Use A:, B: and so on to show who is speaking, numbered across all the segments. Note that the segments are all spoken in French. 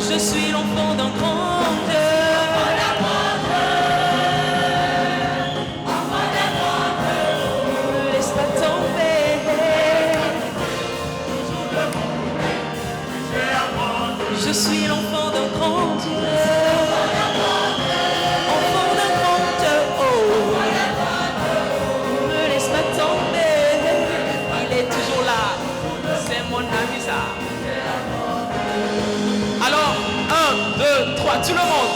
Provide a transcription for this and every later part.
A: Je suis l'enfant d'un grand Dieu. Ne me laisse pas tomber. Je suis l'enfant d'un grand Dieu. Enfant d'un grand Dieu. Oh. Ne me laisse pas tomber. Il est toujours là. C'est mon ami ça. Alors, 1, 2, 3, tout le monde.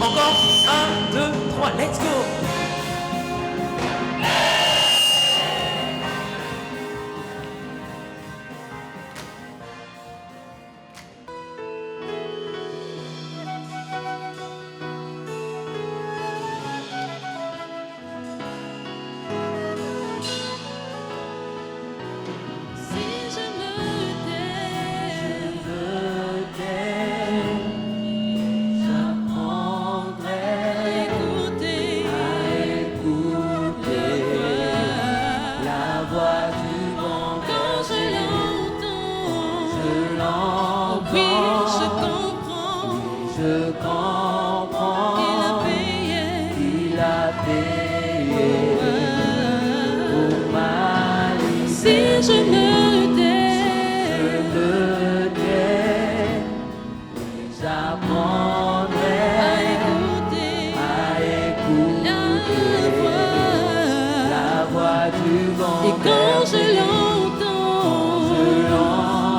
A: Encore, 1, 2, 3, let's go.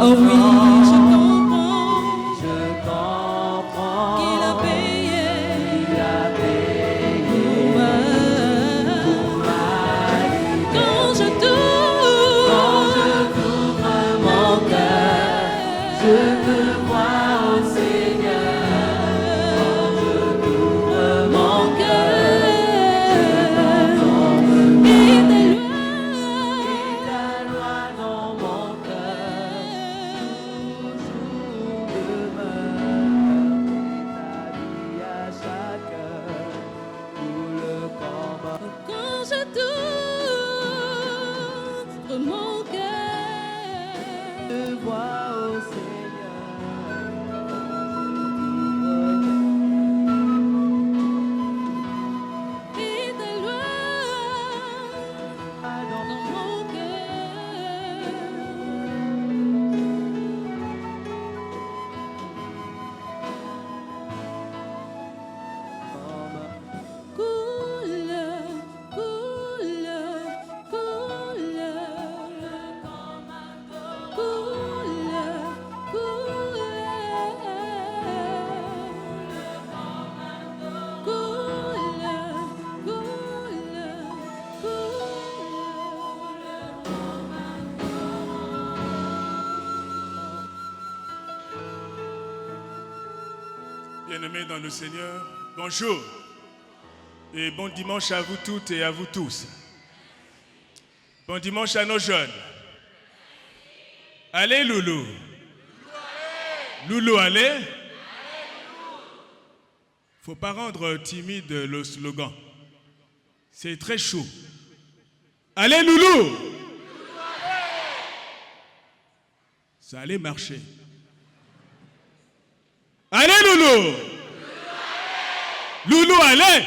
B: Oh oui, je comprends
A: qu'il a payé
B: pour ma vie.
A: Quand je t'ouvre
B: Mon cœur, je veux voir au Seigneur. Quand je t'ouvre mon cœur,
A: et
B: ta loi dans mon cœur toujours demeure. Ta vie à chaque heure pour le combat.
A: Quand je t'ouvre mon cœur,
B: Je vois au Seigneur.
A: et ta loi dans mon cœur. Coule, coule, coule,
C: Bien-aimés dans le Seigneur, bonjour et bon dimanche à vous toutes et à vous tous. Bon dimanche à nos jeunes. Allez Loulou. Loulou, allez. Faut pas rendre timide le slogan. C'est très chaud. Allez Loulou. Ça allait marcher. Allez Loulou. Loulou, allez.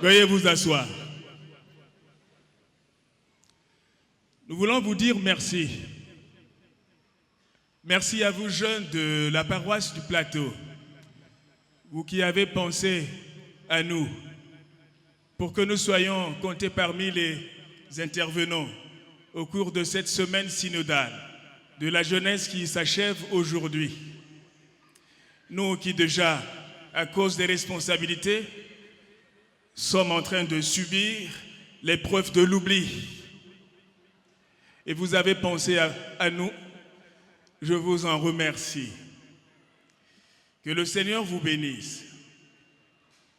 C: Veuillez vous asseoir. Nous voulons vous dire merci. Merci à vous jeunes de la paroisse du Plateau, vous qui avez pensé à nous pour que nous soyons comptés parmi les intervenants au cours de cette semaine synodale de la jeunesse qui s'achève aujourd'hui. Nous qui déjà, à cause des responsabilités, sommes en train de subir l'épreuve de l'oubli. Et vous avez pensé à nous, je vous en remercie. Que le Seigneur vous bénisse.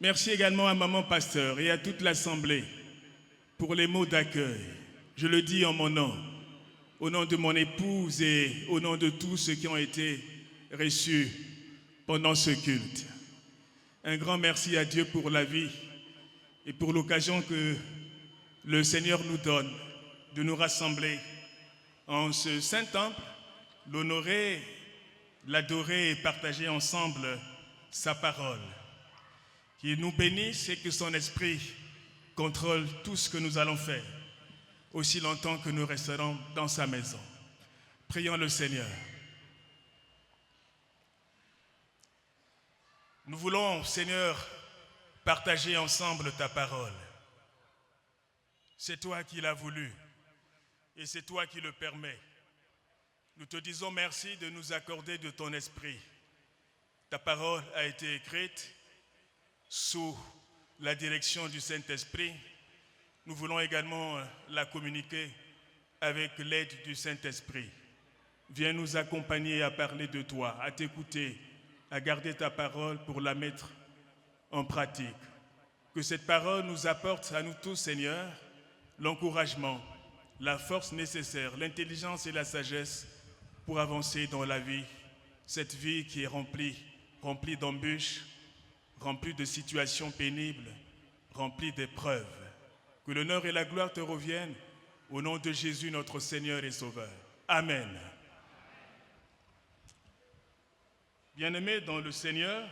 C: Merci également à Maman Pasteur et à toute l'Assemblée pour les mots d'accueil. Je le dis en mon nom, au nom de mon épouse et au nom de tous ceux qui ont été reçus pendant ce culte. Un grand merci à Dieu pour la vie et pour l'occasion que le Seigneur nous donne de nous rassembler en ce saint temple, l'honorer, l'adorer et partager ensemble sa parole. Qu'il nous bénisse et que son esprit contrôle tout ce que nous allons faire, aussi longtemps que nous resterons dans sa maison. Prions le Seigneur. Nous voulons, Seigneur, partager ensemble ta parole. C'est toi qui l'as voulu et c'est toi qui le permets. Nous te disons merci de nous accorder de ton esprit. Ta parole a été écrite sous la direction du Saint-Esprit. Nous voulons également la communiquer avec l'aide du Saint-Esprit. Viens nous accompagner à parler de toi, à t'écouter, à garder ta parole pour la mettre en pratique. Que cette parole nous apporte à nous tous, Seigneur, l'encouragement, la force nécessaire, l'intelligence et la sagesse pour avancer dans la vie, cette vie qui est remplie d'embûches, remplie de situations pénibles, remplie d'épreuves. Que l'honneur et la gloire te reviennent au nom de Jésus, notre Seigneur et Sauveur. Amen. Bien-aimés dans le Seigneur,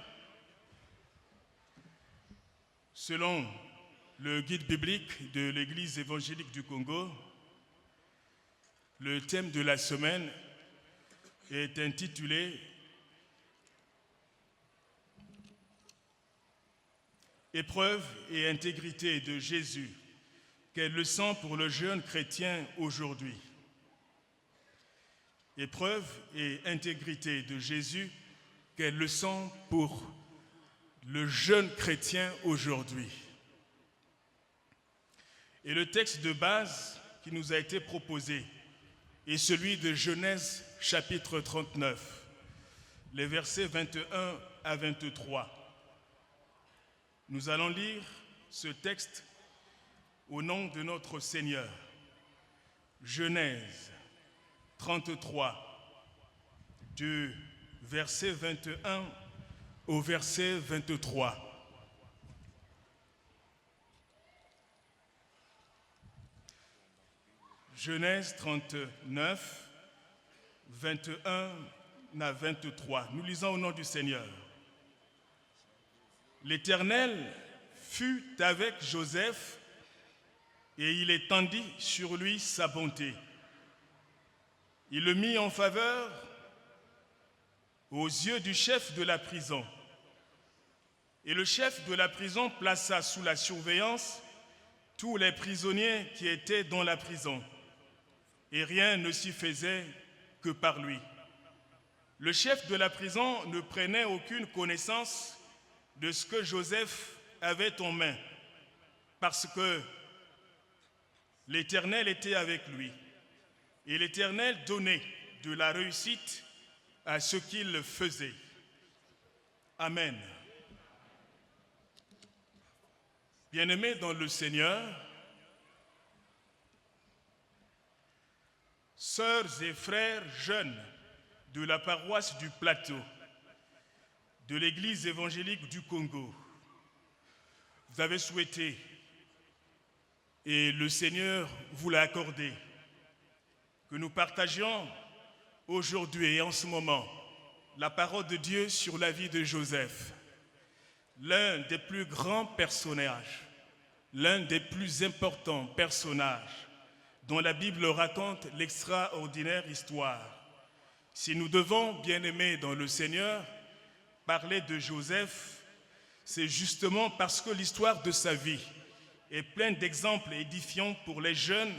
C: selon le guide biblique de l'Église évangélique du Congo, le thème de la semaine est intitulé « Épreuve et intégrité de Jésus, quelle leçon pour le jeune chrétien aujourd'hui ?» Épreuve et intégrité de Jésus, quelle leçon pour le jeune chrétien aujourd'hui. Et le texte de base qui nous a été proposé est celui de Genèse chapitre 39, les versets 21 à 23. Nous allons lire ce texte au nom de notre Seigneur. Genèse 33, du verset 21 au verset 23. Genèse 39, 21 à 23. Nous lisons au nom du Seigneur. L'Éternel fut avec Joseph et il étendit sur lui sa bonté. Il le mit en faveur aux yeux du chef de la prison. Et le chef de la prison plaça sous la surveillance tous les prisonniers qui étaient dans la prison. Et rien ne s'y faisait que par lui. Le chef de la prison ne prenait aucune connaissance de ce que Joseph avait en main, parce que l'Éternel était avec lui. Et l'Éternel donnait de la réussite à ce qu'il faisait. Amen. Bien-aimés dans le Seigneur, sœurs et frères jeunes de la paroisse du Plateau, de l'Église évangélique du Congo, vous avez souhaité, et le Seigneur vous l'a accordé, que nous partagions aujourd'hui et en ce moment la parole de Dieu sur la vie de Joseph, l'un des plus grands personnages, l'un des plus importants personnages dont la Bible raconte l'extraordinaire histoire. Si nous devons, bien-aimés dans le Seigneur, parler de Joseph, c'est justement parce que l'histoire de sa vie est pleine d'exemples édifiants pour les jeunes,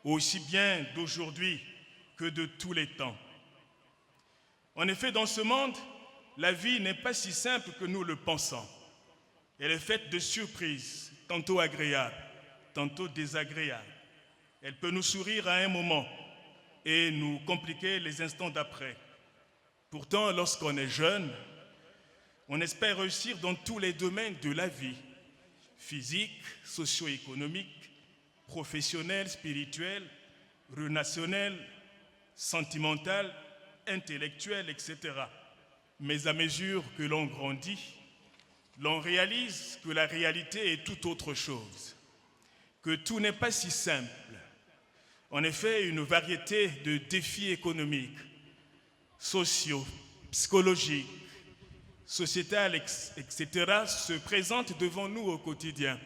C: aussi bien d'aujourd'hui que de tous les temps. En effet, dans ce monde, la vie n'est pas si simple que nous le pensons. Elle est faite de surprises, tantôt agréables, tantôt désagréables. Elle peut nous sourire à un moment et nous compliquer les instants d'après. Pourtant, lorsqu'on est jeune, on espère réussir dans tous les domaines de la vie, physique, socio-économique, professionnel, spirituel, relationnel, sentimental, intellectuel, etc. Mais à mesure que l'on grandit, l'on réalise que la réalité est tout autre chose, que tout n'est pas si simple. En effet, une variété de défis économiques, sociaux, psychologiques, sociétales, etc. se présentent devant nous au quotidien.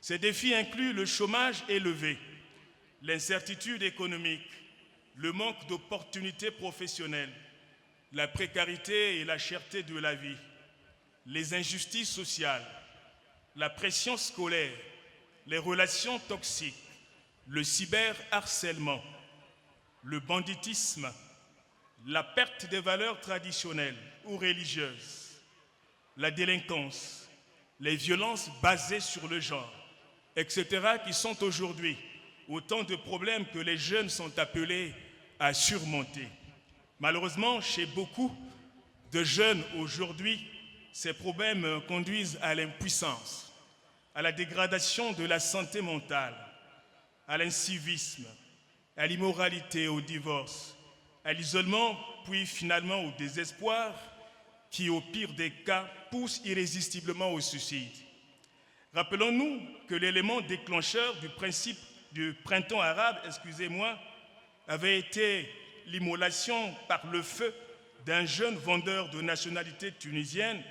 C: Ces défis incluent le chômage élevé, l'incertitude économique, le manque d'opportunités professionnelles, la précarité et la cherté de la vie, les injustices sociales, la pression scolaire, les relations toxiques, le cyberharcèlement, le banditisme, la perte des valeurs traditionnelles ou religieuses, la délinquance, les violences basées sur le genre, etc., qui sont aujourd'hui autant de problèmes que les jeunes sont appelés à surmonter. Malheureusement, chez beaucoup de jeunes aujourd'hui, ces problèmes conduisent à l'impuissance, à la dégradation de la santé mentale, à l'incivisme, à l'immoralité, au divorce, à l'isolement, puis finalement au désespoir, qui au pire des cas pousse irrésistiblement au suicide. Rappelons-nous que l'élément déclencheur du principe du printemps arabe, avait été l'immolation par le feu d'un jeune vendeur de nationalité tunisienne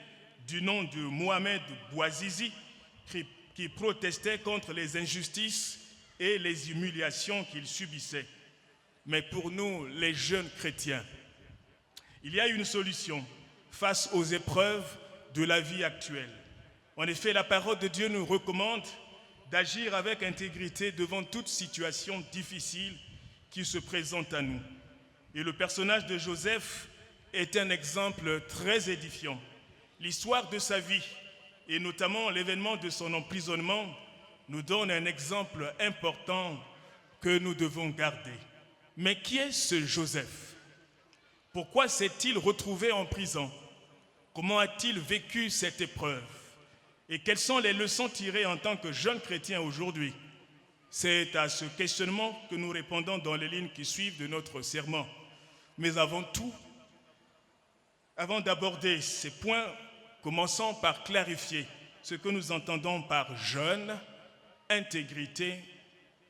C: du nom de Mohamed Bouazizi qui protestait contre les injustices et les humiliations qu'il subissait. Mais pour nous, les jeunes chrétiens, il y a une solution face aux épreuves de la vie actuelle. En effet, la parole de Dieu nous recommande d'agir avec intégrité devant toute situation difficile qui se présente à nous. Et le personnage de Joseph est un exemple très édifiant. L'histoire de sa vie, et notamment l'événement de son emprisonnement, nous donne un exemple important que nous devons garder. Mais qui est ce Joseph? Pourquoi s'est-il retrouvé en prison? Comment a-t-il vécu cette épreuve? Et quelles sont les leçons tirées en tant que jeune chrétien aujourd'hui? C'est à ce questionnement que nous répondons dans les lignes qui suivent de notre sermon. Mais avant tout, avant d'aborder ces points, commençons par clarifier ce que nous entendons par jeûne, intégrité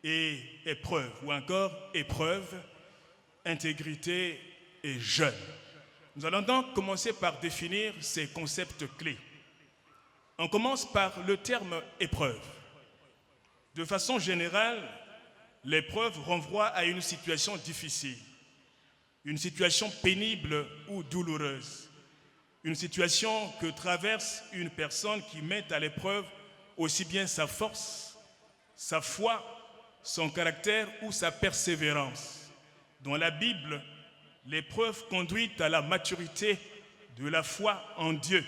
C: et épreuve, ou encore épreuve, intégrité et jeûne. Nous allons donc commencer par définir ces concepts clés. On commence par le terme épreuve. De façon générale, l'épreuve renvoie à une situation difficile, une situation pénible ou douloureuse, une situation que traverse une personne qui met à l'épreuve aussi bien sa force, sa foi, son caractère ou sa persévérance. Dans la Bible, l'épreuve conduit à la maturité de la foi en Dieu,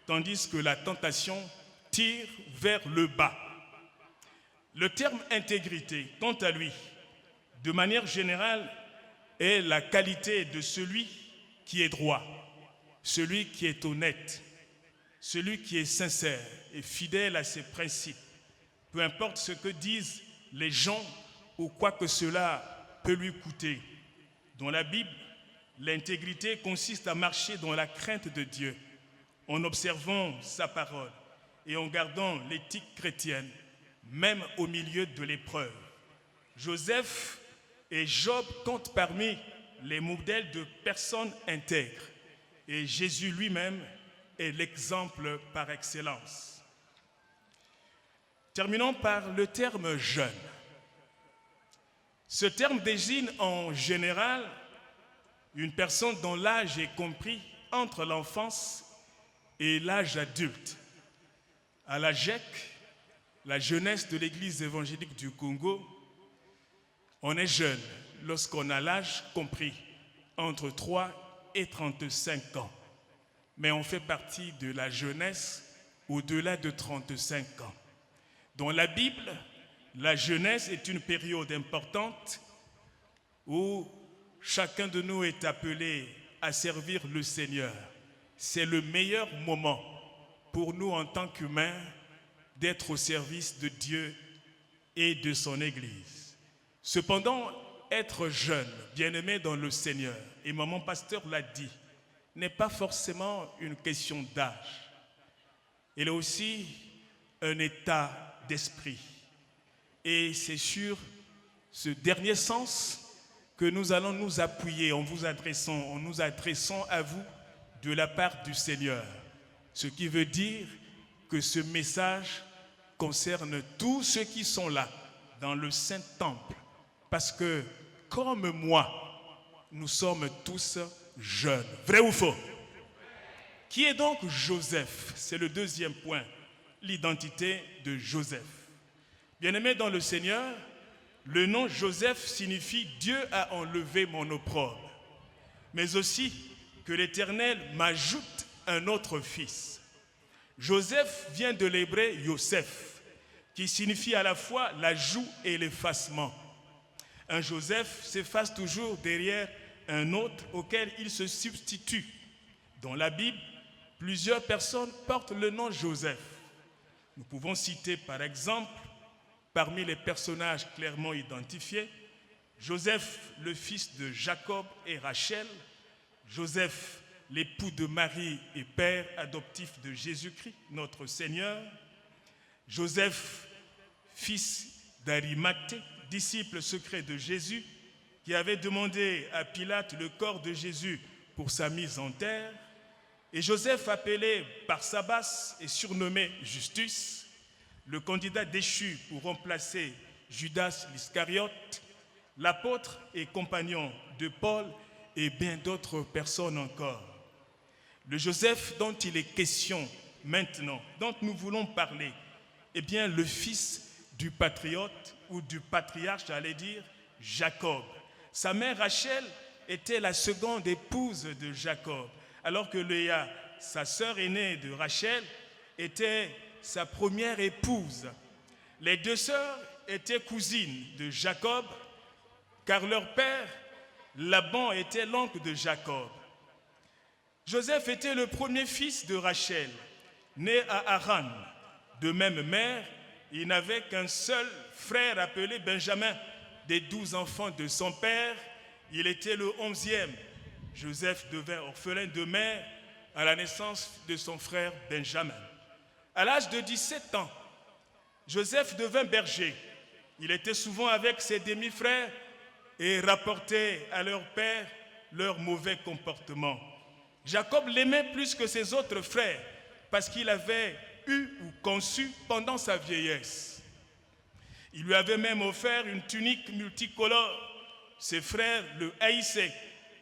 C: tandis que la tentation tire vers le bas. Le terme intégrité, quant à lui, de manière générale, est la qualité de celui qui est droit, celui qui est honnête, celui qui est sincère et fidèle à ses principes, peu importe ce que disent les gens ou quoi que cela peut lui coûter. Dans la Bible, l'intégrité consiste à marcher dans la crainte de Dieu, en observant sa parole et en gardant l'éthique chrétienne, même au milieu de l'épreuve. Joseph et Job comptent parmi les modèles de personnes intègres, et Jésus lui-même est l'exemple par excellence. Terminons par le terme jeûne. Ce terme désigne en général une personne dont l'âge est compris entre l'enfance et l'âge adulte. À la JEC, la jeunesse de l'Église évangélique du Congo, on est jeune lorsqu'on a l'âge compris entre 3 et 35 ans. Mais on fait partie de la jeunesse au-delà de 35 ans. Dans la Bible, la jeunesse est une période importante où chacun de nous est appelé à servir le Seigneur. C'est le meilleur moment pour nous en tant qu'humains d'être au service de Dieu et de son Église. Cependant, être jeune, bien-aimé dans le Seigneur, et maman pasteur l'a dit, n'est pas forcément une question d'âge. il y a aussi un état d'esprit. Et c'est sur ce dernier sens que nous allons nous appuyer en nous adressant à vous de la part du Seigneur. Ce qui veut dire que ce message concerne tous ceux qui sont là dans le Saint-Temple. Parce que, comme moi, nous sommes tous jeunes. Vrai ou faux? Qui est donc Joseph? C'est le deuxième point, l'identité de Joseph. Bien-aimés dans le Seigneur, le nom Joseph signifie « Dieu a enlevé mon opprobre », mais aussi que l'Éternel m'ajoute un autre fils. Joseph vient de l'hébreu Yosef, qui signifie à la fois l'ajout et l'effacement. Un Joseph s'efface toujours derrière un autre auquel il se substitue. Dans la Bible, plusieurs personnes portent le nom Joseph. Nous pouvons citer par exemple, parmi les personnages clairement identifiés, Joseph, le fils de Jacob et Rachel, Joseph, l'époux de Marie et père adoptif de Jésus-Christ, notre Seigneur, Joseph, fils d'Arimathée, disciple secret de Jésus, qui avait demandé à Pilate le corps de Jésus pour sa mise en terre, et Joseph, appelé Barsabas et surnommé Justus, le candidat déchu pour remplacer Judas l'Iscariote, l'apôtre et compagnon de Paul et bien d'autres personnes encore. Le Joseph dont il est question maintenant, dont nous voulons parler, est bien le fils du patriote ou du patriarche, j'allais dire, Jacob. Sa mère Rachel était la seconde épouse de Jacob, alors que Léa, sa sœur aînée de Rachel, était sa première épouse. Les deux sœurs étaient cousines de Jacob, car leur père, Laban, était l'oncle de Jacob. Joseph était le premier fils de Rachel, né à Haran. De même mère, il n'avait qu'un seul frère appelé Benjamin. Des 12 enfants de son père, il était le 11e. Joseph devint orphelin de mère à la naissance de son frère Benjamin. À l'âge de 17 ans, Joseph devint berger. Il était souvent avec ses demi-frères et rapportait à leur père leur mauvais comportement. Jacob l'aimait plus que ses autres frères parce qu'il avait eu ou conçu pendant sa vieillesse. Il lui avait même offert une tunique multicolore. Ses frères le haïssaient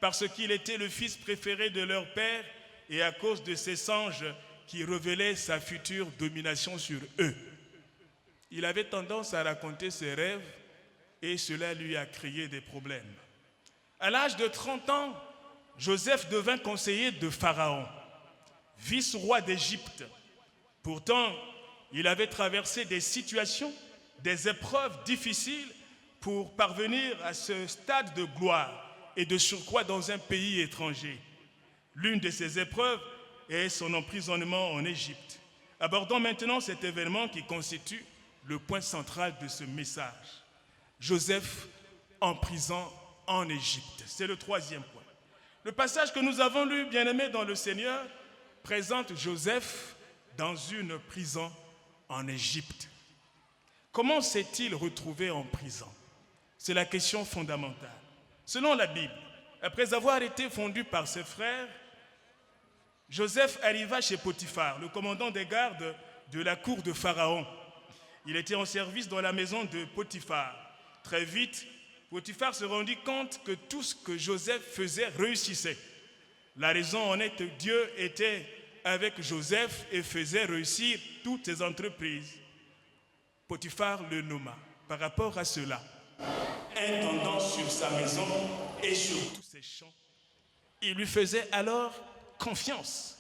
C: parce qu'il était le fils préféré de leur père et à cause de ses songes qui révélaient sa future domination sur eux. Il avait tendance à raconter ses rêves et cela lui a créé des problèmes. À l'âge de 30 ans, Joseph devint conseiller de Pharaon, vice-roi d'Égypte. Pourtant, il avait traversé des situations, des épreuves difficiles pour parvenir à ce stade de gloire et de surcroît dans un pays étranger. L'une de ces épreuves est son emprisonnement en Égypte. Abordons maintenant cet événement qui constitue le point central de ce message. Joseph en prison en Égypte. C'est le troisième point. Le passage que nous avons lu, bien-aimés dans le Seigneur, présente Joseph dans une prison en Égypte. Comment s'est-il retrouvé en prison? C'est la question fondamentale. Selon la Bible, après avoir été fondu par ses frères, Joseph arriva chez Potiphar, le commandant des gardes de la cour de Pharaon. Il était en service dans la maison de Potiphar. Très vite, Potiphar se rendit compte que tout ce que Joseph faisait réussissait. La raison en est que Dieu était avec Joseph et faisait réussir toutes ses entreprises. Potiphar le nomma. Par rapport à cela, intendant sur sa maison et sur tous ses champs, il lui faisait alors confiance.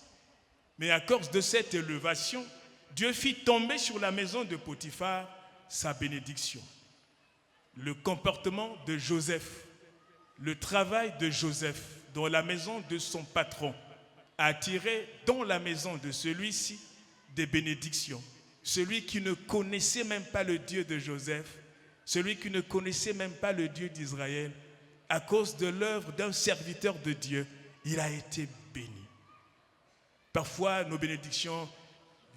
C: Mais à cause de cette élévation, Dieu fit tomber sur la maison de Potiphar sa bénédiction. Le comportement de Joseph, le travail de Joseph dans la maison de son patron a attiré dans la maison de celui-ci des bénédictions. Celui qui ne connaissait même pas le Dieu de Joseph, celui qui ne connaissait même pas le Dieu d'Israël, à cause de l'œuvre d'un serviteur de Dieu, il a été béni. Parfois, nos bénédictions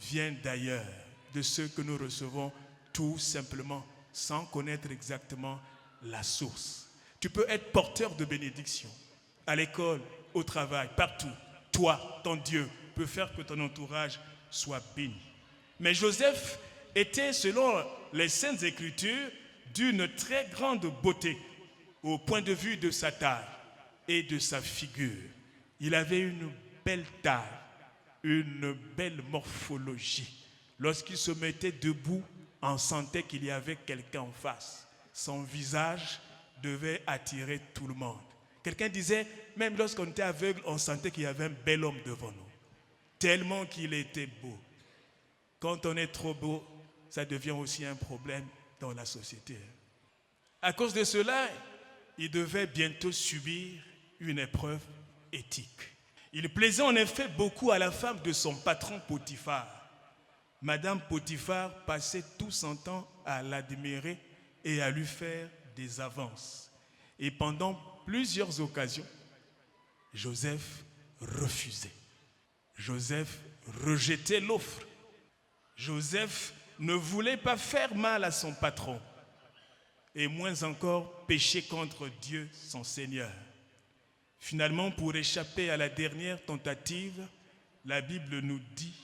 C: vient d'ailleurs, de ceux que nous recevons tout simplement sans connaître exactement la source. Tu peux être porteur de bénédiction à l'école, au travail, partout. Toi, ton Dieu, peut faire que ton entourage soit béni. Mais Joseph était, selon les Saintes Écritures, d'une très grande beauté au point de vue de sa taille et de sa figure. Il avait une belle taille, une belle morphologie. Lorsqu'il se mettait debout, on sentait qu'il y avait quelqu'un en face. Son visage devait attirer tout le monde. Quelqu'un disait, même lorsqu'on était aveugle, on sentait qu'il y avait un bel homme devant nous. Tellement qu'il était beau. Quand on est trop beau, ça devient aussi un problème dans la société. À cause de cela, il devait bientôt subir une épreuve éthique. Il plaisait en effet beaucoup à la femme de son patron Potiphar. Madame Potiphar passait tout son temps à l'admirer et à lui faire des avances. Et pendant plusieurs occasions, Joseph refusait. Joseph rejetait l'offre. Joseph ne voulait pas faire mal à son patron et moins encore pécher contre Dieu, son Seigneur. Finalement, pour échapper à la dernière tentative, la Bible nous dit,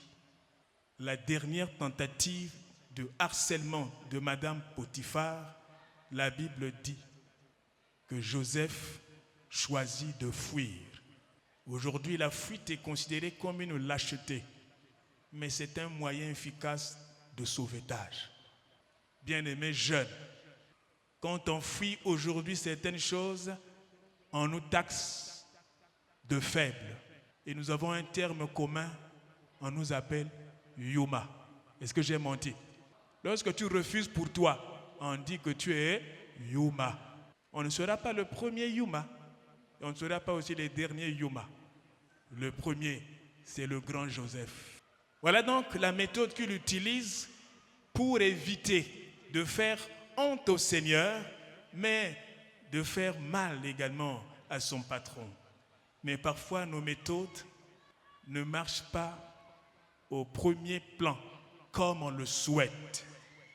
C: la dernière tentative de harcèlement de Madame Potiphar, la Bible dit que Joseph choisit de fuir. Aujourd'hui, la fuite est considérée comme une lâcheté, mais c'est un moyen efficace de sauvetage. Bien-aimés jeunes, quand on fuit aujourd'hui certaines choses, on nous taxe de faibles. Et nous avons un terme commun, on nous appelle Yuma. Est-ce que j'ai menti? Lorsque tu refuses pour toi, on dit que tu es Yuma. On ne sera pas le premier Yuma. Et on ne sera pas aussi le dernier Yuma. Le premier, c'est le grand Joseph. Voilà donc la méthode qu'il utilise pour éviter de faire honte au Seigneur, mais de faire mal également à son patron. Mais parfois, nos méthodes ne marchent pas au premier plan, comme on le souhaite.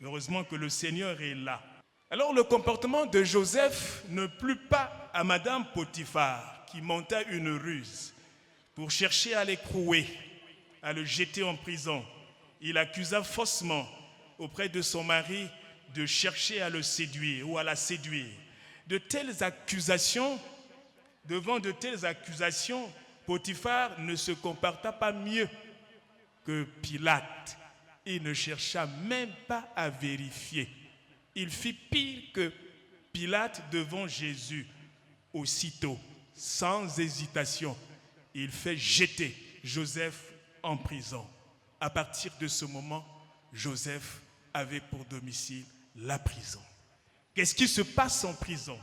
C: Heureusement que le Seigneur est là. Alors le comportement de Joseph ne plut pas à Madame Potiphar, qui monta une ruse pour chercher à l'écrouer, à le jeter en prison. Il accusa faussement auprès de son mari de chercher à le séduire ou à la séduire. Devant de telles accusations, Potiphar ne se comporta pas mieux que Pilate. Il ne chercha même pas à vérifier. Il fit pire que Pilate devant Jésus. Aussitôt, sans hésitation, il fait jeter Joseph en prison. À partir de ce moment, Joseph avait pour domicile la prison. Qu'est-ce qui se passe en prison?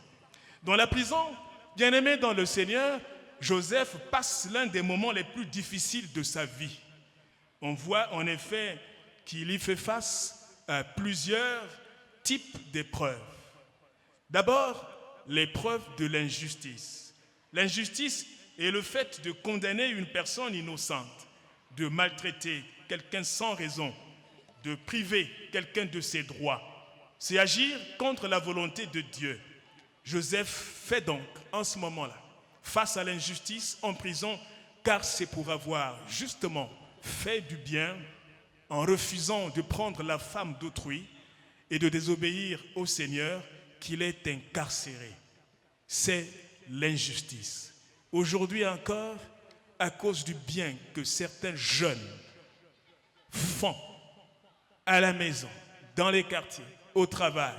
C: Dans la prison, bien-aimé dans le Seigneur, Joseph passe l'un des moments les plus difficiles de sa vie. On voit en effet qu'il y fait face à plusieurs types d'épreuves. D'abord, l'épreuve de l'injustice. L'injustice est le fait de condamner une personne innocente, de maltraiter quelqu'un sans raison, de priver quelqu'un de ses droits. C'est agir contre la volonté de Dieu. Joseph fait donc, en ce moment-là, face à l'injustice en prison, car c'est pour avoir justement fait du bien en refusant de prendre la femme d'autrui et de désobéir au Seigneur qu'il est incarcéré. C'est l'injustice. Aujourd'hui encore, à cause du bien que certains jeunes font à la maison, dans les quartiers, au travail,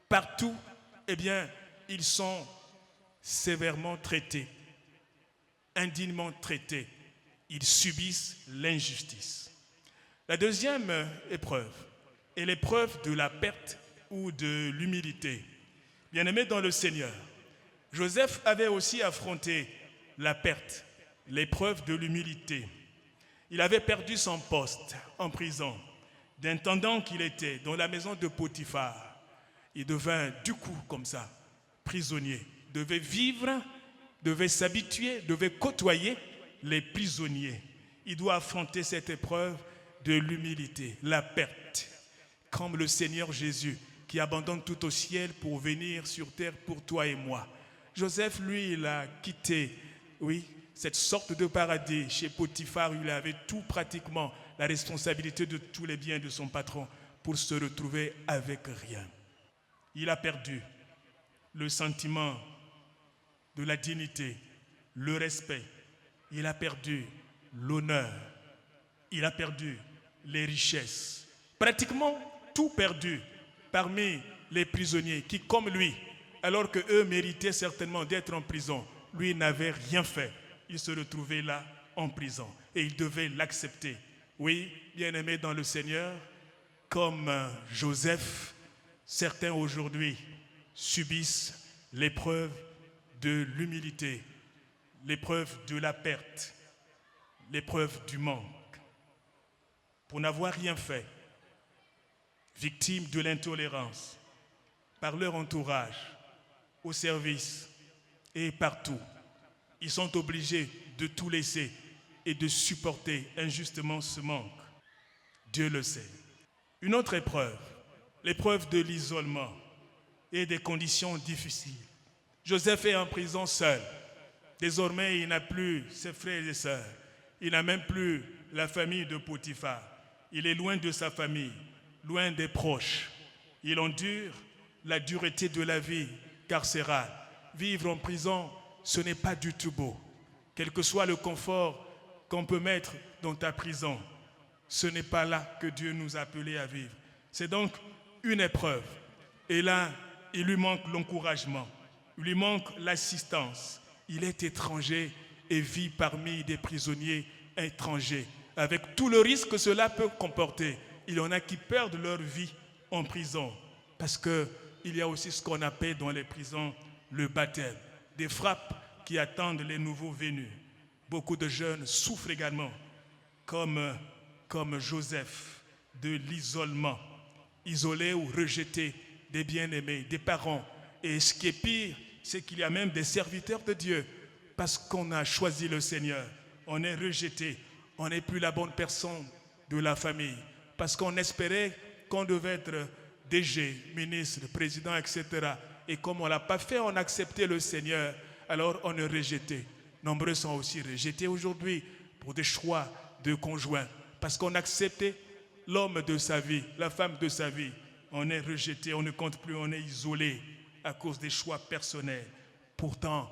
C: partout, eh bien, ils sont sévèrement traités, indignement traités. Ils subissent l'injustice. La deuxième épreuve est l'épreuve de la perte ou de l'humilité. Bien-aimés dans le Seigneur, Joseph avait aussi affronté la perte, l'épreuve de l'humilité. Il avait perdu son poste en prison d'intendant qu'il était dans la maison de Potiphar. Il devint du coup comme ça, prisonnier. Devait vivre, devait s'habituer, devait côtoyer les prisonniers. Il doit affronter cette épreuve de l'humilité, la perte, comme le Seigneur Jésus qui abandonne tout au ciel pour venir sur terre pour toi et moi. Joseph, lui, il a quitté, oui, cette sorte de paradis chez Potiphar, où il avait tout pratiquement, la responsabilité de tous les biens de son patron, pour se retrouver avec rien. Il a perdu le sentiment de la dignité, le respect. Il a perdu l'honneur. Il a perdu les richesses. Pratiquement tout perdu parmi les prisonniers qui, comme lui, alors qu'eux méritaient certainement d'être en prison, lui n'avait rien fait. Il se retrouvait là en prison et il devait l'accepter. Oui, bien-aimés dans le Seigneur, comme Joseph, certains aujourd'hui subissent l'épreuve de l'humilité, l'épreuve de la perte, l'épreuve du manque. Pour n'avoir rien fait, victimes de l'intolérance, par leur entourage, au service et partout, ils sont obligés de tout laisser et de supporter injustement ce manque. Dieu le sait. Une autre épreuve, l'épreuve de l'isolement et des conditions difficiles. Joseph est en prison seul. Désormais, il n'a plus ses frères et sœurs. Il n'a même plus la famille de Potiphar. Il est loin de sa famille, loin des proches. Il endure la dureté de la vie carcérale. Vivre en prison, ce n'est pas du tout beau. Quel que soit le confort qu'on peut mettre dans ta prison, ce n'est pas là que Dieu nous a appelés à vivre. C'est donc une épreuve. Et là, il lui manque l'encouragement, il lui manque l'assistance. Il est étranger et vit parmi des prisonniers étrangers, avec tout le risque que cela peut comporter. Il y en a qui perdent leur vie en prison, parce qu'il y a aussi ce qu'on appelle dans les prisons le baptême, des frappes qui attendent les nouveaux venus. Beaucoup de jeunes souffrent également, comme Joseph, de l'isolement, isolé ou rejeté des bien-aimés, des parents. Et ce qui est pire, c'est qu'il y a même des serviteurs de Dieu, parce qu'on a choisi le Seigneur. On est rejeté, on n'est plus la bonne personne de la famille, parce qu'on espérait qu'on devait être DG, ministre, président, etc. Et comme on ne l'a pas fait, on a accepté le Seigneur, alors on est rejeté. Nombreux sont aussi rejetés aujourd'hui pour des choix de conjoints, parce qu'on a accepté l'homme de sa vie, la femme de sa vie. On est rejeté, on ne compte plus, on est isolé à cause des choix personnels. Pourtant,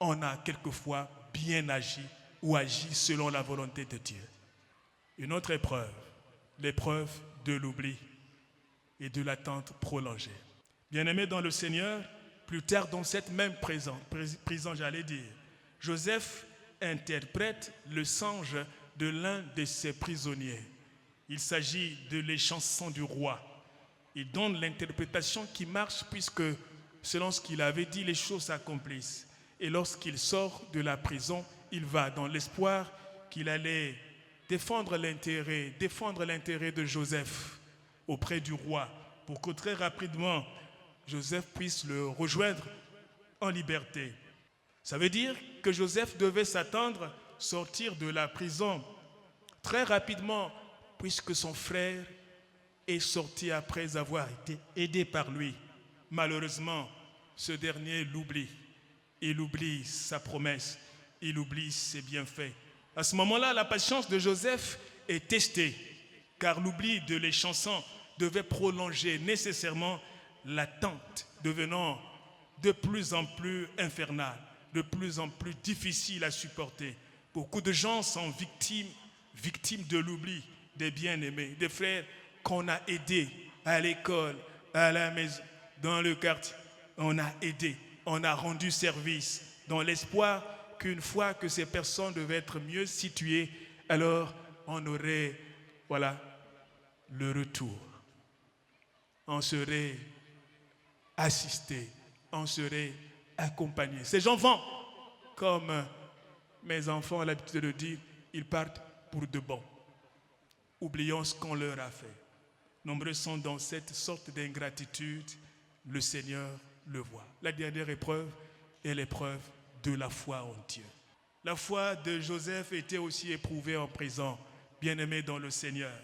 C: on a quelquefois bien agi ou agi selon la volonté de Dieu. Une autre épreuve, l'épreuve de l'oubli et de l'attente prolongée. Bien-aimés dans le Seigneur, plus tard dans cette même prison, j'allais dire, Joseph interprète le songe de l'un de ses prisonniers. Il s'agit de les chansons du roi. Il donne l'interprétation qui marche puisque, selon ce qu'il avait dit, les choses s'accomplissent. Et lorsqu'il sort de la prison, il va dans l'espoir qu'il allait défendre l'intérêt de Joseph auprès du roi, pour que très rapidement, Joseph puisse le rejoindre en liberté. Ça veut dire que Joseph devait s'attendre à sortir de la prison très rapidement, puisque son frère est sorti après avoir été aidé par lui. Malheureusement, ce dernier l'oublie. Il oublie sa promesse, il oublie ses bienfaits. À ce moment-là, la patience de Joseph est testée, car l'oubli de les chansons devait prolonger nécessairement l'attente, devenant de plus en plus infernale, de plus en plus difficile à supporter. Beaucoup de gens sont victimes de l'oubli des bien-aimés, des frères qu'on a aidés à l'école, à la maison, dans le quartier. On a aidé, on a rendu service dans l'espoir qu'une fois que ces personnes devaient être mieux situées, alors on aurait, le retour. On serait assisté, on serait accompagné. Ces gens vont, comme mes enfants ont l'habitude de dire, ils partent pour de bon. Oublions ce qu'on leur a fait. Nombreux sont dans cette sorte d'ingratitude, le Seigneur le voit. La dernière épreuve est l'épreuve de la foi en Dieu. La foi de Joseph était aussi éprouvée en prison, bien-aimés dans le Seigneur,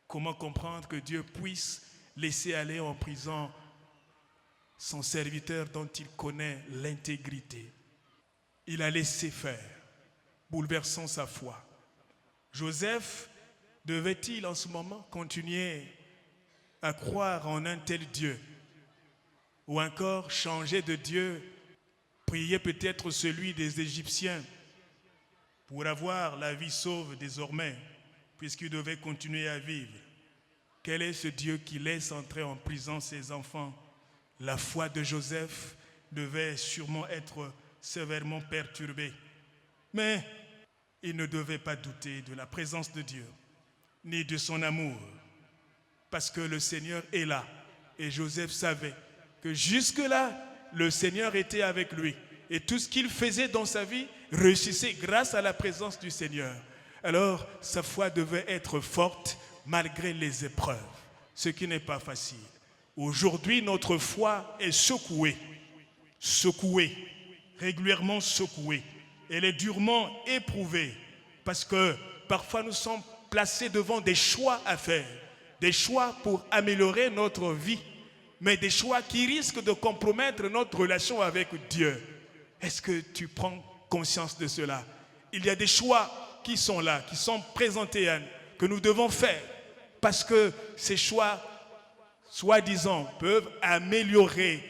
C: comment comprendre que Dieu puisse laisser aller en prison son serviteur dont il connaît l'intégrité? Il a laissé faire, bouleversant sa foi. Joseph devait-il en ce moment continuer à croire en un tel Dieu, ou encore changer de Dieu, prier peut-être celui des Égyptiens pour avoir la vie sauve désormais, puisqu'il devait continuer à vivre? Quel est ce Dieu qui laisse entrer en prison ses enfants? La foi de Joseph devait sûrement être sévèrement perturbée, mais il ne devait pas douter de la présence de Dieu, ni de son amour, parce que le Seigneur est là. Et Joseph savait que jusque-là, le Seigneur était avec lui. Et tout ce qu'il faisait dans sa vie réussissait grâce à la présence du Seigneur. Alors, sa foi devait être forte malgré les épreuves, ce qui n'est pas facile. Aujourd'hui, notre foi est secouée, régulièrement secouée. Elle est durement éprouvée parce que parfois nous sommes placés devant des choix à faire, des choix pour améliorer notre vie, mais des choix qui risquent de compromettre notre relation avec Dieu. Est-ce que tu prends conscience de cela? Il y a des choix qui sont là, qui sont présentés à nous, que nous devons faire, parce que ces choix, soi-disant, peuvent améliorer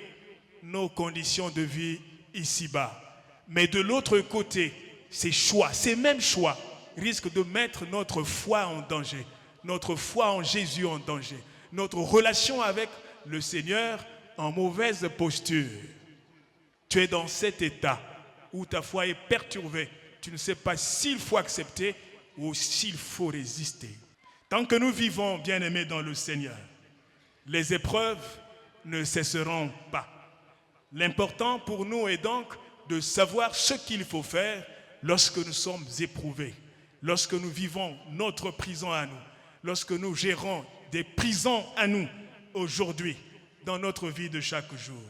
C: nos conditions de vie ici-bas. Mais de l'autre côté, ces mêmes choix risquent de mettre notre foi en danger, notre foi en Jésus en danger, notre relation avec le Seigneur en mauvaise posture. Tu es dans cet état où ta foi est perturbée. Tu ne sais pas s'il faut accepter ou s'il faut résister. Tant que nous vivons, bien-aimés dans le Seigneur, les épreuves ne cesseront pas. L'important pour nous est donc de savoir ce qu'il faut faire lorsque nous sommes éprouvés, lorsque nous vivons notre prison à nous, lorsque nous gérons des prisons à nous aujourd'hui dans notre vie de chaque jour.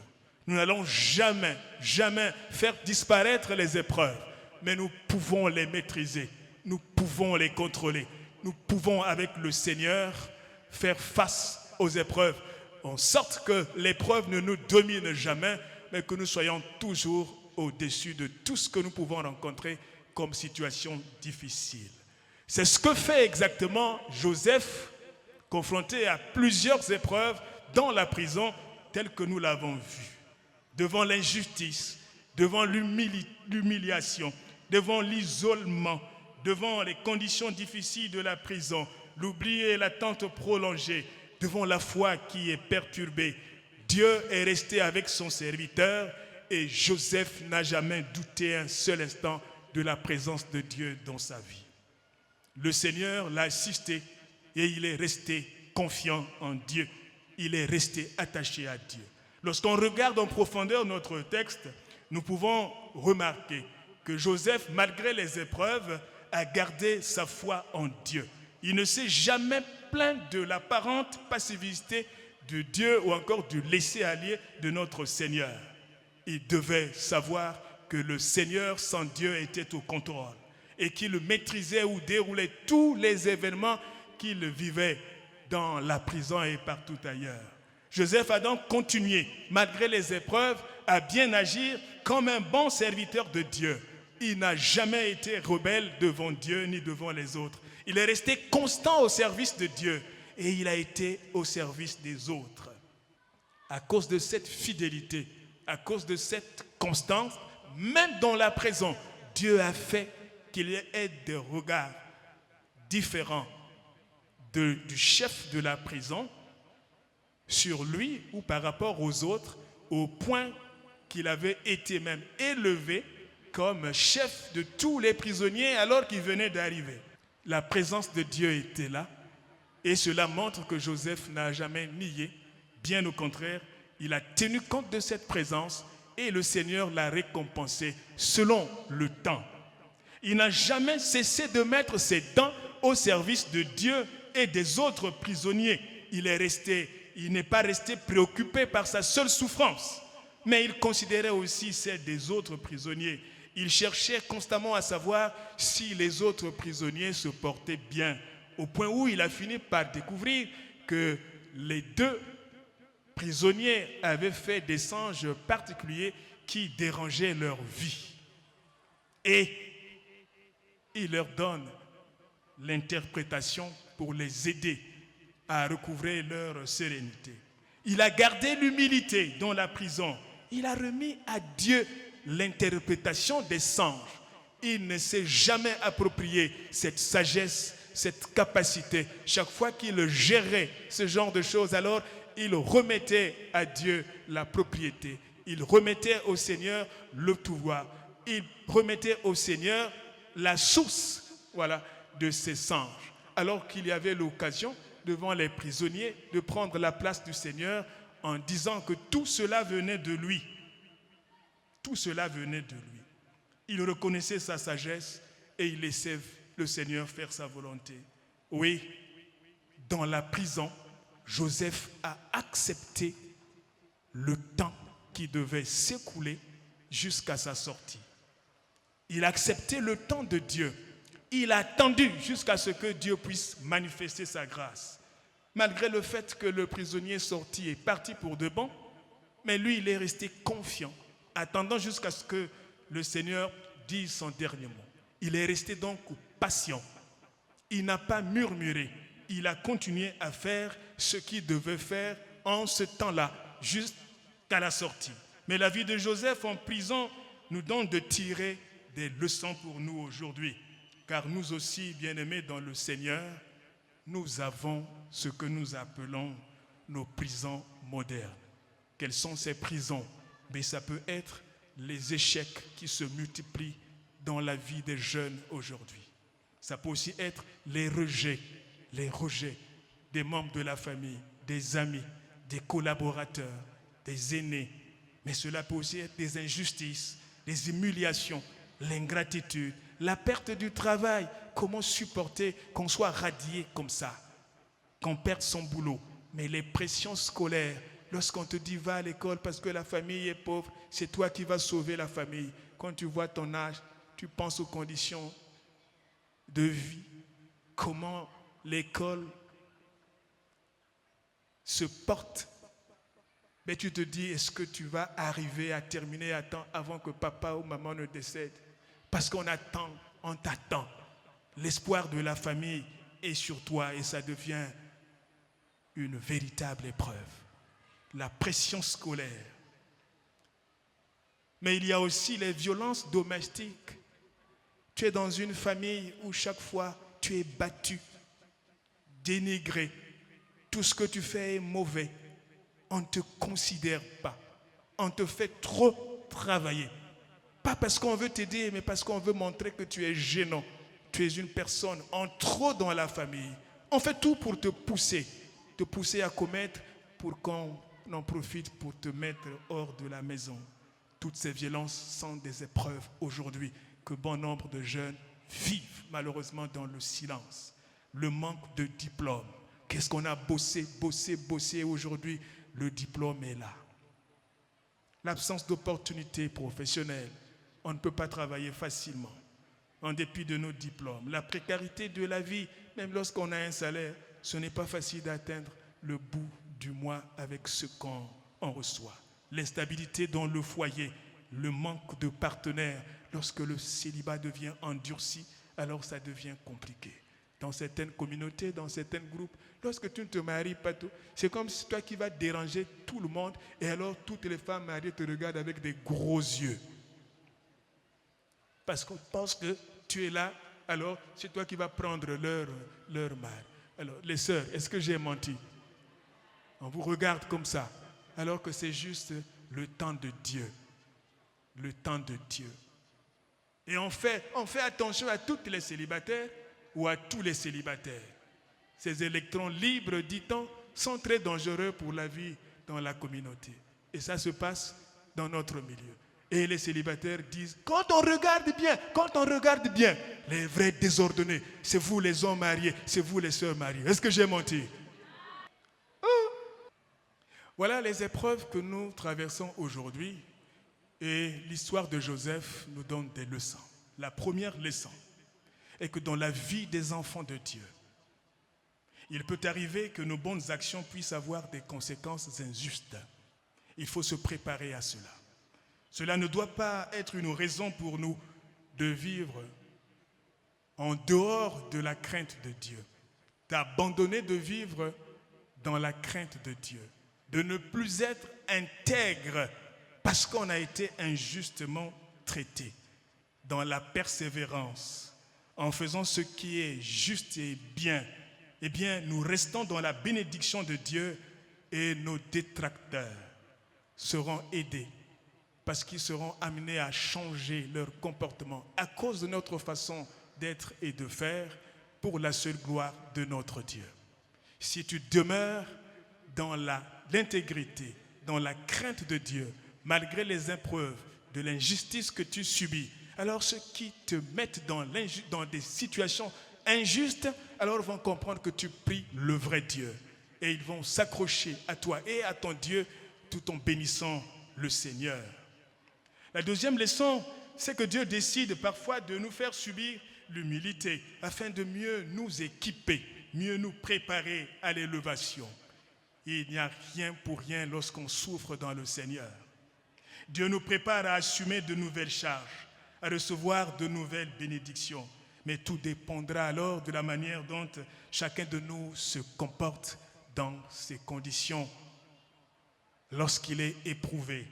C: Nous n'allons jamais faire disparaître les épreuves, mais nous pouvons les maîtriser, nous pouvons les contrôler, nous pouvons avec le Seigneur faire face aux épreuves, en sorte que l'épreuve ne nous domine jamais, mais que nous soyons toujours au-dessus de tout ce que nous pouvons rencontrer comme situation difficile. C'est ce que fait exactement Joseph, confronté à plusieurs épreuves dans la prison, telle que nous l'avons vu. Devant l'injustice, devant l'humiliation, devant l'isolement, devant les conditions difficiles de la prison, l'oubli et l'attente prolongée, devant la foi qui est perturbée, Dieu est resté avec son serviteur et Joseph n'a jamais douté un seul instant de la présence de Dieu dans sa vie. Le Seigneur l'a assisté et il est resté confiant en Dieu. Il est resté attaché à Dieu. Lorsqu'on regarde en profondeur notre texte, nous pouvons remarquer que Joseph, malgré les épreuves, a gardé sa foi en Dieu. Il ne s'est jamais plaint de l'apparente passivité de Dieu ou encore du laisser-aller de notre Seigneur. Il devait savoir que le Seigneur sans Dieu était au contrôle et qu'il maîtrisait ou déroulait tous les événements qu'il vivait dans la prison et partout ailleurs. Joseph a donc continué, malgré les épreuves, à bien agir comme un bon serviteur de Dieu. Il n'a jamais été rebelle devant Dieu ni devant les autres. Il est resté constant au service de Dieu et il a été au service des autres. À cause de cette fidélité, à cause de cette constance, même dans la prison, Dieu a fait qu'il y ait des regards différents du chef de la prison sur lui ou par rapport aux autres, au point qu'il avait été même élevé comme chef de tous les prisonniers alors qu'il venait d'arriver. La présence de Dieu était là et cela montre que Joseph n'a jamais nié. Bien au contraire, il a tenu compte de cette présence et le Seigneur l'a récompensé selon le temps. Il n'a jamais cessé de mettre ses dents au service de Dieu et des autres prisonniers. Il n'est pas resté préoccupé par sa seule souffrance, mais il considérait aussi celle des autres prisonniers. Il cherchait constamment à savoir si les autres prisonniers se portaient bien, au point où il a fini par découvrir que les deux prisonniers avaient fait des songes particuliers qui dérangeaient leur vie. Et il leur donne l'interprétation pour les aider à recouvrer leur sérénité. Il a gardé l'humilité dans la prison. Il a remis à Dieu l'interprétation des songes. Il ne s'est jamais approprié cette sagesse, cette capacité. Chaque fois qu'il gérait ce genre de choses, alors il remettait à Dieu la propriété. Il remettait au Seigneur le pouvoir. Il remettait au Seigneur la source, voilà, de ces songes. Alors qu'il y avait l'occasion, devant les prisonniers, de prendre la place du Seigneur en disant que tout cela venait de lui. Tout cela venait de lui. Il reconnaissait sa sagesse et il laissait le Seigneur faire sa volonté. Oui, dans la prison, Joseph a accepté le temps qui devait s'écouler jusqu'à sa sortie. Il a accepté le temps de Dieu. Il a attendu jusqu'à ce que Dieu puisse manifester sa grâce. Malgré le fait que le prisonnier sorti est parti pour de bon, mais lui, il est resté confiant, attendant jusqu'à ce que le Seigneur dise son dernier mot. Il est resté donc patient. Il n'a pas murmuré. Il a continué à faire ce qu'il devait faire en ce temps-là, jusqu'à la sortie. Mais la vie de Joseph en prison nous donne de tirer des leçons pour nous aujourd'hui. Car nous aussi, bien-aimés dans le Seigneur, nous avons ce que nous appelons nos prisons modernes. Quelles sont ces prisons? Mais ça peut être les échecs qui se multiplient dans la vie des jeunes aujourd'hui. Ça peut aussi être les rejets des membres de la famille, des amis, des collaborateurs, des aînés. Mais cela peut aussi être des injustices, des humiliations, l'ingratitude, la perte du travail. Comment supporter qu'on soit radié comme ça, qu'on perde son boulot? Mais les pressions scolaires, lorsqu'on te dit va à l'école parce que la famille est pauvre, c'est toi qui vas sauver la famille. Quand tu vois ton âge, tu penses aux conditions de vie, comment l'école se porte. Mais tu te dis, est-ce que tu vas arriver à terminer à temps avant que papa ou maman ne décède? Parce qu'on attend, on t'attend. L'espoir de la famille est sur toi et ça devient une véritable épreuve. La pression scolaire. Mais il y a aussi les violences domestiques. Tu es dans une famille où chaque fois tu es battu, dénigré. Tout ce que tu fais est mauvais. On ne te considère pas. On te fait trop travailler. Pas parce qu'on veut t'aider, mais parce qu'on veut montrer que tu es gênant. Tu es une personne en trop dans la famille. On fait tout pour te pousser à commettre, pour qu'on en profite pour te mettre hors de la maison. Toutes ces violences sont des épreuves aujourd'hui que bon nombre de jeunes vivent malheureusement dans le silence. Le manque de diplôme. Qu'est-ce qu'on a bossé aujourd'hui? Le diplôme est là. L'absence d'opportunités professionnelles. On ne peut pas travailler facilement en dépit de nos diplômes. La précarité de la vie, même lorsqu'on a un salaire, ce n'est pas facile d'atteindre le bout du mois avec ce qu'on reçoit. L'instabilité dans le foyer, le manque de partenaires. Lorsque le célibat devient endurci, alors ça devient compliqué. Dans certaines communautés, dans certains groupes, lorsque tu ne te maries pas, c'est comme si toi qui vas déranger tout le monde et alors toutes les femmes mariées te regardent avec des gros yeux. Parce qu'on pense que tu es là, alors c'est toi qui vas prendre leur mari. Alors les sœurs, est-ce que j'ai menti? On vous regarde comme ça, alors que c'est juste le temps de Dieu. Le temps de Dieu. Et on fait attention à toutes les célibataires ou à tous les célibataires. Ces électrons libres, dit-on, sont très dangereux pour la vie dans la communauté. Et ça se passe dans notre milieu. Et les célibataires disent, quand on regarde bien, les vrais désordonnés, c'est vous les hommes mariés, c'est vous les sœurs mariées. Est-ce que j'ai menti? Voilà les épreuves que nous traversons aujourd'hui. Et l'histoire de Joseph nous donne des leçons. La première leçon est que dans la vie des enfants de Dieu, il peut arriver que nos bonnes actions puissent avoir des conséquences injustes. Il faut se préparer à cela. Cela ne doit pas être une raison pour nous de vivre en dehors de la crainte de Dieu, d'abandonner de vivre dans la crainte de Dieu, de ne plus être intègre parce qu'on a été injustement traité, dans la persévérance, en faisant ce qui est juste et bien, eh bien, nous restons dans la bénédiction de Dieu et nos détracteurs seront aidés parce qu'ils seront amenés à changer leur comportement à cause de notre façon d'être et de faire pour la seule gloire de notre Dieu. Si tu demeures dans l'intégrité, dans la crainte de Dieu, malgré les épreuves de l'injustice que tu subis, alors ceux qui te mettent dans des situations injustes, alors vont comprendre que tu pries le vrai Dieu. Et ils vont s'accrocher à toi et à ton Dieu tout en bénissant le Seigneur. La deuxième leçon, c'est que Dieu décide parfois de nous faire subir l'humilité afin de mieux nous équiper, mieux nous préparer à l'élévation. Il n'y a rien pour rien lorsqu'on souffre dans le Seigneur. Dieu nous prépare à assumer de nouvelles charges, à recevoir de nouvelles bénédictions. Mais tout dépendra alors de la manière dont chacun de nous se comporte dans ces conditions lorsqu'il est éprouvé.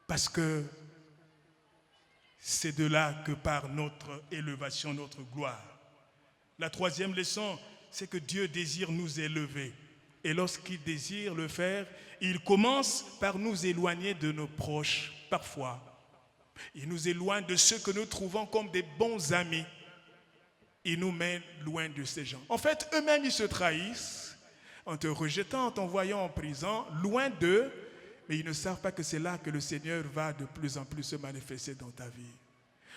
C: Parce que c'est de là que part notre élévation, notre gloire. La troisième leçon, c'est que Dieu désire nous élever. Et lorsqu'il désire le faire, il commence par nous éloigner de nos proches, parfois. Il nous éloigne de ceux que nous trouvons comme des bons amis. Il nous met loin de ces gens. En fait, eux-mêmes, ils se trahissent en te rejetant, en t'envoyant en prison, loin d'eux. Mais ils ne savent pas que c'est là que le Seigneur va de plus en plus se manifester dans ta vie.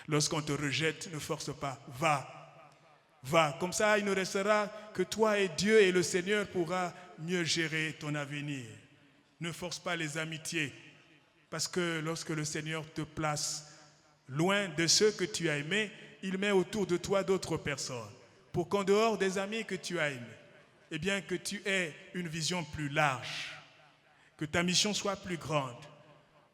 C: Lorsqu'on te rejette, ne force pas. Va. Comme ça, il ne restera que toi et Dieu, et le Seigneur pourra mieux gérer ton avenir. Ne force pas les amitiés. Parce que lorsque le Seigneur te place loin de ceux que tu as aimés, il met autour de toi d'autres personnes. Pour qu'en dehors des amis que tu as aimés, eh bien que tu aies une vision plus large. Que ta mission soit plus grande.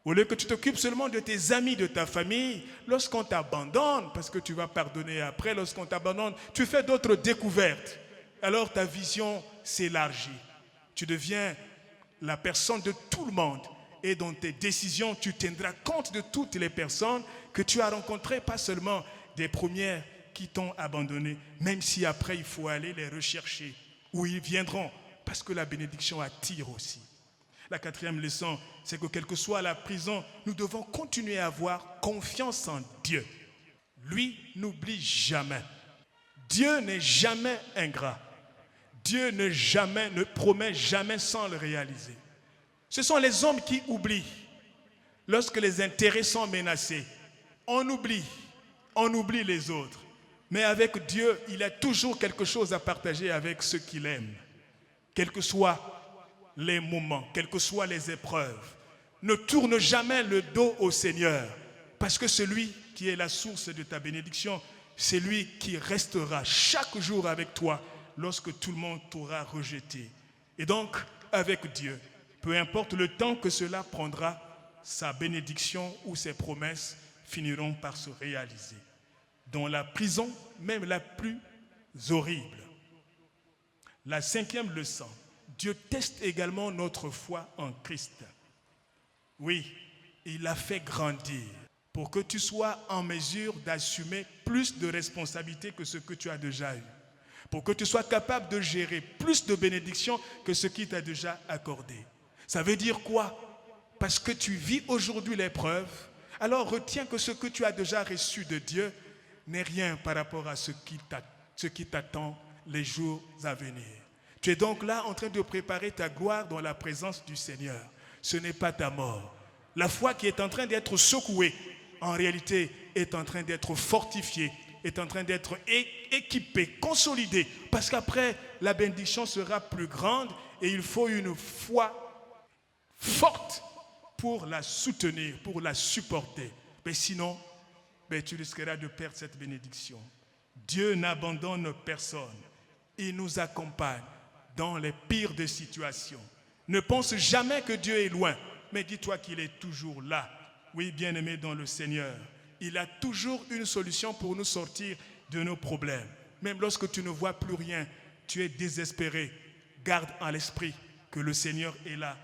C: Au lieu que tu t'occupes seulement de tes amis, de ta famille, lorsqu'on t'abandonne, parce que tu vas pardonner après, lorsqu'on t'abandonne, tu fais d'autres découvertes. Alors ta vision s'élargit. Tu deviens la personne de tout le monde. Et dans tes décisions, tu tiendras compte de toutes les personnes que tu as rencontrées, pas seulement des premières qui t'ont abandonné, même si après il faut aller les rechercher, où ils viendront, parce que la bénédiction attire aussi. La quatrième leçon, c'est que quelle que soit la prison, nous devons continuer à avoir confiance en Dieu. Lui n'oublie jamais. Dieu n'est jamais ingrat. Dieu ne promet jamais sans le réaliser. Ce sont les hommes qui oublient. Lorsque les intérêts sont menacés, on oublie les autres. Mais avec Dieu, il a toujours quelque chose à partager avec ceux qu'il aime. Quels que soient les moments, quelles que soient les épreuves, ne tourne jamais le dos au Seigneur, parce que celui qui est la source de ta bénédiction, c'est lui qui restera chaque jour avec toi lorsque tout le monde t'aura rejeté. Et donc, avec Dieu, peu importe le temps que cela prendra, sa bénédiction ou ses promesses finiront par se réaliser. Dans la prison, même la plus horrible. La cinquième leçon, Dieu teste également notre foi en Christ. Oui, il l'a fait grandir pour que tu sois en mesure d'assumer plus de responsabilités que ce que tu as déjà eu. Pour que tu sois capable de gérer plus de bénédictions que ce qu'il t'a déjà accordé. Ça veut dire quoi? Parce que tu vis aujourd'hui l'épreuve, alors retiens que ce que tu as déjà reçu de Dieu n'est rien par rapport à ce qui t'attend les jours à venir. Tu es donc là en train de préparer ta gloire dans la présence du Seigneur. Ce n'est pas ta mort. La foi qui est en train d'être secouée, en réalité, est en train d'être fortifiée, est en train d'être équipée, consolidée. Parce qu'après, la bénédiction sera plus grande et il faut une foi forte pour la soutenir, pour la supporter. Mais sinon, tu risqueras de perdre cette bénédiction. Dieu n'abandonne personne. Il nous accompagne dans les pires des situations. Ne pense jamais que Dieu est loin, mais dis-toi qu'il est toujours là. Oui, bien-aimé dans le Seigneur, il a toujours une solution pour nous sortir de nos problèmes. Même lorsque tu ne vois plus rien, tu es désespéré. Garde à l'esprit que le Seigneur est là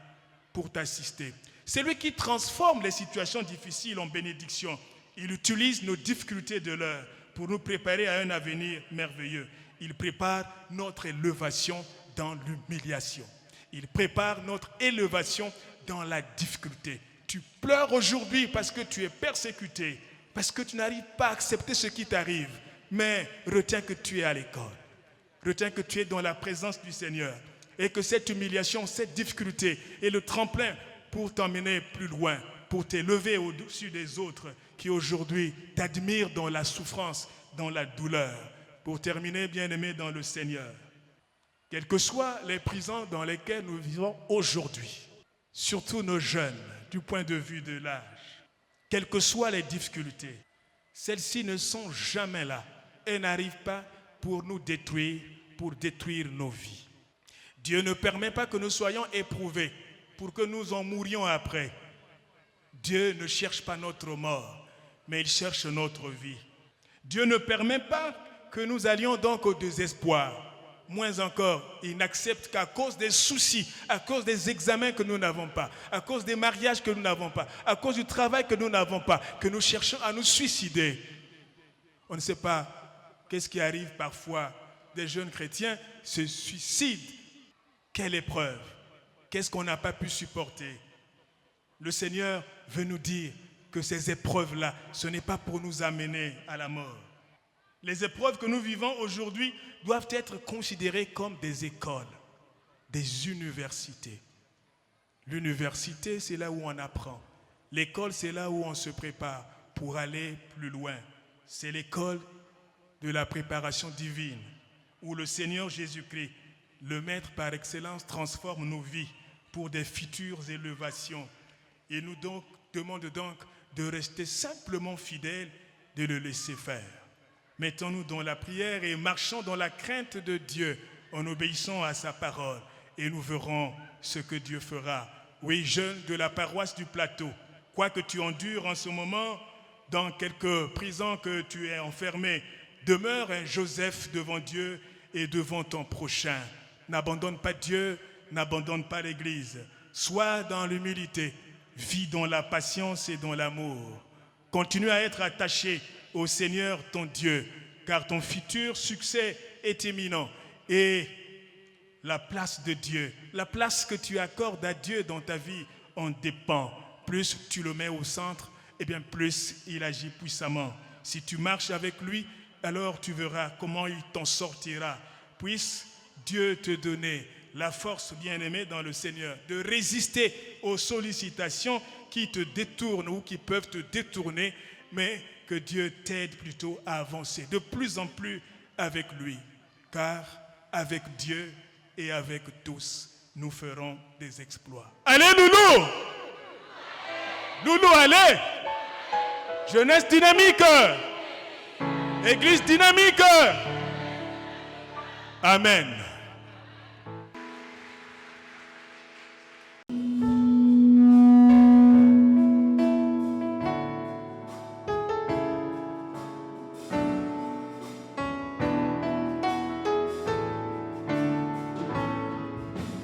C: pour t'assister. C'est lui qui transforme les situations difficiles en bénédictions. Il utilise nos difficultés de l'heure pour nous préparer à un avenir merveilleux. Il prépare notre élévation dans l'humiliation. Il prépare notre élévation dans la difficulté. Tu pleures aujourd'hui parce que tu es persécuté, parce que tu n'arrives pas à accepter ce qui t'arrive. Mais retiens que tu es à l'école. Retiens que tu es dans la présence du Seigneur. Et que cette humiliation, cette difficulté est le tremplin pour t'emmener plus loin, pour t'élever au-dessus des autres qui aujourd'hui t'admirent dans la souffrance, dans la douleur. Pour terminer, bien-aimé dans le Seigneur, quelles que soient les prisons dans lesquelles nous vivons aujourd'hui, surtout nos jeunes, du point de vue de l'âge, quelles que soient les difficultés, celles-ci ne sont jamais là. Elles n'arrivent pas pour nous détruire, pour détruire nos vies. Dieu ne permet pas que nous soyons éprouvés pour que nous en mourions après. Dieu ne cherche pas notre mort, mais il cherche notre vie. Dieu ne permet pas que nous allions donc au désespoir. Moins encore, il n'accepte qu'à cause des soucis, à cause des examens que nous n'avons pas, à cause des mariages que nous n'avons pas, à cause du travail que nous n'avons pas, que nous cherchons à nous suicider. On ne sait pas qu'est-ce qui arrive parfois. Des jeunes chrétiens se suicident. Quelle épreuve! Qu'est-ce qu'on n'a pas pu supporter? Le Seigneur veut nous dire que ces épreuves-là, ce n'est pas pour nous amener à la mort. Les épreuves que nous vivons aujourd'hui doivent être considérées comme des écoles, des universités. L'université, c'est là où on apprend. L'école, c'est là où on se prépare pour aller plus loin. C'est l'école de la préparation divine, où le Seigneur Jésus-Christ, le Maître par excellence, transforme nos vies pour des futures élévations. Il nous demande donc de rester simplement fidèles, de le laisser faire. Mettons-nous dans la prière et marchons dans la crainte de Dieu en obéissant à sa parole et nous verrons ce que Dieu fera. Oui, jeune de la paroisse du Plateau, quoi que tu endures en ce moment, dans quelques prisons que tu es enfermé, demeure un Joseph devant Dieu et devant ton prochain. N'abandonne pas Dieu, n'abandonne pas l'Église. Sois dans l'humilité, vis dans la patience et dans l'amour. Continue à être attaché au Seigneur ton Dieu, car ton futur succès est imminent. Et la place de Dieu, la place que tu accordes à Dieu dans ta vie en dépend. Plus tu le mets au centre, eh bien plus il agit puissamment. Si tu marches avec lui, alors tu verras comment il t'en sortira. Puisse Dieu te donner la force, bien-aimée dans le Seigneur, de résister aux sollicitations qui te détournent ou qui peuvent te détourner, mais que Dieu t'aide plutôt à avancer de plus en plus avec lui. Car avec Dieu et avec tous, nous ferons des exploits. Allez, Loulou! Loulou, allez! Jeunesse dynamique! Église dynamique! Amen.